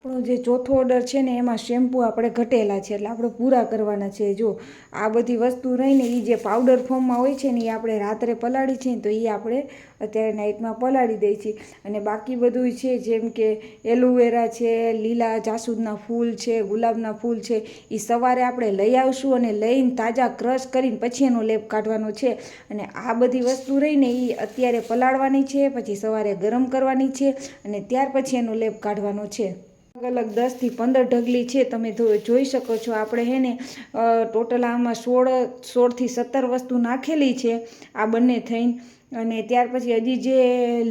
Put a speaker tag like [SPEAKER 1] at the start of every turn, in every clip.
[SPEAKER 1] આપણો જે ચોથો ઓર્ડર છે ને એમાં શેમ્પૂ આપણે ઘટેલા છે એટલે આપણે પૂરા કરવાના છે. જો આ બધી વસ્તુ રહીને એ જે પાવડર ફોર્મમાં હોય છે ને એ આપણે રાત્રે પલાળી છે ને તો એ આપણે અત્યારે નાઇટમાં પલાળી દઈએ છીએ. અને બાકી બધું છે જેમ કે એલોવેરા છે, લીલા જાસૂદના ફૂલ છે, ગુલાબના ફૂલ છે, એ સવારે આપણે લઈ આવશું અને લઈને તાજા ક્રશ કરીને પછી એનો લેપ કાઢવાનો છે. અને આ બધી વસ્તુ રહીને એ અત્યારે પલાળવાની છે, પછી સવારે ગરમ કરવાની છે અને ત્યાર પછી એનો લેપ કાઢવાનો છે. અલગ 10 થી 15 ઢગલી છે, તમે જોઈ શકો છો. આપણે હે ને ટોટલ આમાં 16 થી 17 વસ્તુ નાખેલી છે આ બંને થઈને. અને ત્યાર પછી હજી જે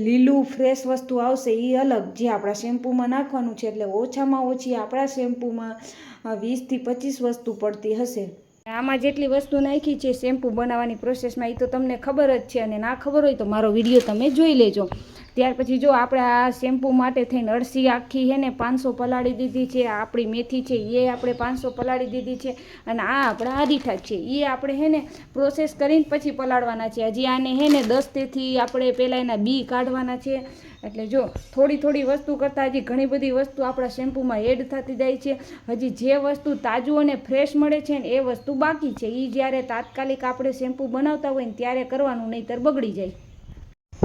[SPEAKER 1] લીલું ફ્રેશ વસ્તુ આવશે એ અલગ જે આપણા શેમ્પૂમાં નાખવાનું છે. એટલે ઓછામાં ઓછી આપણા શેમ્પૂમાં 20 થી 25 વસ્તુ પડતી હશે. આમાં જેટલી વસ્તુ નાખી છે શેમ્પૂ બનાવવાની પ્રોસેસમાં એ તો તમને ખબર જ છે, અને ના ખબર હોય તો મારો વિડીયો તમે જોઈ લેજો. ત્યાર પછી જો આપણે આ શેમ્પૂ માટે થઈને અળસી આખી હે ને 500 પલાળી દીધી છે. આપણી મેથી છે એ આપણે 500 પલાળી દીધી છે. અને આ આપણા આદિઠા છે એ આપણે હે ને પ્રોસેસ કરીને પછી પલાળવાના છે. હજી આને હે ને દસ્તેથી આપણે પહેલાં એના બી કાઢવાના છે. એટલે જો થોડી વસ્તુ કરતાં હજી ઘણી બધી વસ્તુ આપણા શેમ્પૂમાં એડ થતી જાય છે. હજી જે વસ્તુ તાજું અને ફ્રેશ મળે છે ને એ વસ્તુ બાકી છે. એ જ્યારે તાત્કાલિક આપણે શેમ્પૂ બનાવતા હોય ને ત્યારે કરવાનું, નહીંતર બગડી જાય.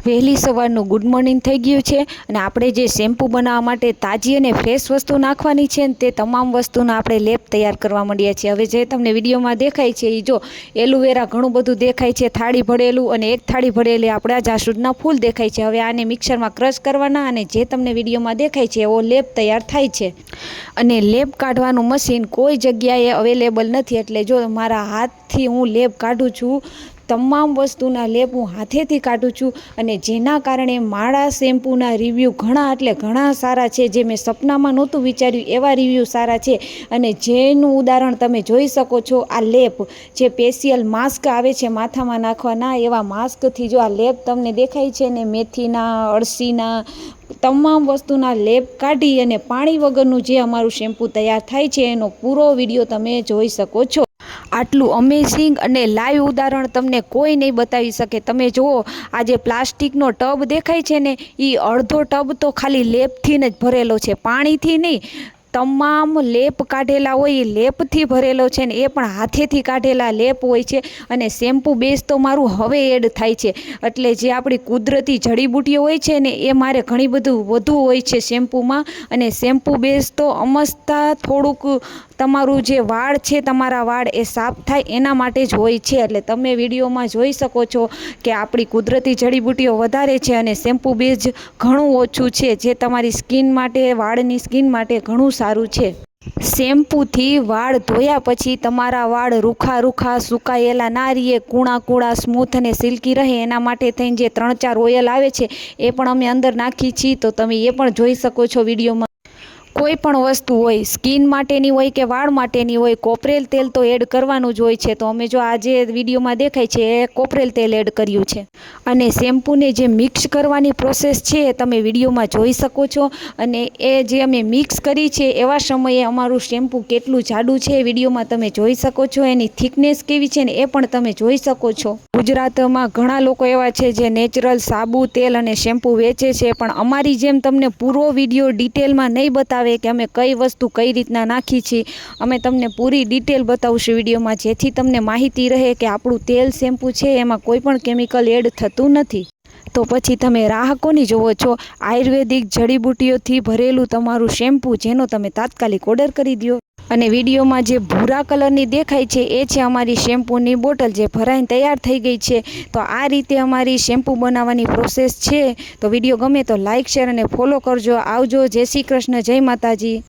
[SPEAKER 1] વહેલી સવારનું ગુડ મોર્નિંગ થઈ ગયું છે અને આપણે જે શેમ્પૂ બનાવવા માટે તાજી અને ફ્રેશ વસ્તુ નાખવાની છે ને તે તમામ વસ્તુનો આપણે લેપ તૈયાર કરવા માંડ્યા છીએ. હવે જે તમને વિડીયોમાં દેખાય છે એ જો એલોવેરા ઘણું બધું દેખાય છે, થાળી ભરેલું, અને એક થાળી ભરેલી આપણે આ જાસૂદના ફૂલ દેખાય છે. હવે આને મિક્સરમાં ક્રશ કરવાના અને જે તમને વિડીયોમાં દેખાય છે એવો લેપ તૈયાર થાય છે. અને લેપ કાઢવાનું મશીન કોઈ જગ્યાએ અવેલેબલ નથી. એટલે જો મારા હાથથી હું લેપ કાઢું છું. તમામ વસ્તુના લેપ હું હાથેથી કાઢું છું. અને જેના કારણે મારા શેમ્પૂના રિવ્યૂ ઘણા સારા છે. જે મેં સપનામાં નહોતું વિચાર્યું એવા રિવ્યૂ સારા છે. અને જેનું ઉદાહરણ તમે જોઈ શકો છો. આ લેપ જે સ્પેશિયલ માસ્ક આવે છે માથામાં નાખવાના, એવા માસ્કથી જો આ લેપ તમને દેખાય છે ને, મેથીના, અળસીના, તમામ વસ્તુના લેપ કાઢી અને પાણી વગરનું જે અમારું શેમ્પૂ તૈયાર થાય છે એનો પૂરો વિડીયો તમે જોઈ શકો છો. આટલું અમેઝિંગ અને લાઈવ ઉદાહરણ તમને કોઈ નહીં બતાવી શકે. તમે જુઓ, આ જે પ્લાસ્ટિકનો ટબ દેખાય છે ને એ અડધો ટબ તો ખાલી લેપથી જ ભરેલો છે, પાણીથી નહીં. તમામ લેપ કાઢેલા હોય એ લેપથી ભરેલો છે ને એ પણ હાથેથી કાઢેલા લેપ હોય છે. અને શેમ્પૂ બેઝ તો મારું હવે એડ થાય છે. એટલે જે આપણી કુદરતી જડીબુટીઓ હોય છે ને એ મારે ઘણી બધું વધુ હોય છે શેમ્પૂમાં. અને શેમ્પૂ બેઝ તો અમસ્તા થોડુંક તમારું જે વાળ છે, તમારા વાળ એ સાફ થાય એના માટે જ હોય છે. એટલે તમે વિડીયોમાં જોઈ શકો છો કે આપણી કુદરતી જડીબુટીઓ વધારે છે અને શેમ્પૂ બેઝ ઘણું ઓછું છે, જે તમારી સ્કિન માટે, વાળની સ્કિન માટે ઘણું સારું છે. શેમ્પૂથી વાળ ધોયા પછી તમારા વાળ રૂખા સુકાયેલા ના રહીએ, કૂણા સ્મૂથ અને સિલ્કી રહે એના માટે થઈને જે 3-4 ઓઇલ આવે છે એ પણ અમે અંદર નાખી છીએ. તો તમે એ પણ જોઈ શકો છો વિડીયોમાં. કોઈ પણ વસ્તુ હોય, સ્કિન માટેની હોય કે વાળ માટેની હોય, કોપરેલ તેલ તો એડ કરવાનું જ હોય છે. તો અમે જો આ જે વિડીયોમાં દેખાય છે એ કોપરેલ તેલ એડ કર્યું છે. અને શેમ્પૂને જે મિક્સ કરવાની પ્રોસેસ છે એ તમે વિડીયોમાં જોઈ શકો છો. અને એ જે અમે મિક્સ કરી છે એવા સમયે અમારું શેમ્પૂ કેટલું જાડું છે એ વિડીયોમાં તમે જોઈ શકો છો. એની થિકનેસ કેવી છે ને એ પણ તમે જોઈ શકો છો. ગુજરાતમાં ઘણા લોકો એવા છે જે નેચરલ સાબુ, તેલ અને શેમ્પૂ વેચે છે, પણ અમારી જેમ તમને પૂરો વિડીયો ડિટેલમાં નહીં બતાવે કે અમે કઈ વસ્તુ કઈ રીતના નાખી છીએ. અમે તમને પૂરી ડિટેલ બતાવશું વિડીયોમાં, જેથી તમને માહિતી રહે કે આપણું તેલ શેમ્પૂ છે એમાં કોઈ પણ કેમિકલ એડ થતું નથી. તો પછી તમે રાહ કોની જોવો છો? આયુર્વેદિક જડીબુટીઓથી ભરેલું તમારું શેમ્પૂ, જેનો તમે તાત્કાલિક ઓર્ડર કરી દો. અને વિડીયોમાં જે ભૂરા કલરની દેખાય છે એ છે અમારી શેમ્પૂની બોટલ, જે ભરાઈને તૈયાર થઈ ગઈ છે. તો આ રીતે અમારી શેમ્પૂ બનાવવાની પ્રોસેસ છે. તો વિડીયો ગમે તો લાઇક, શેર અને ફોલો કરજો. આવજો. જય શ્રી કૃષ્ણ. જય માતાજી.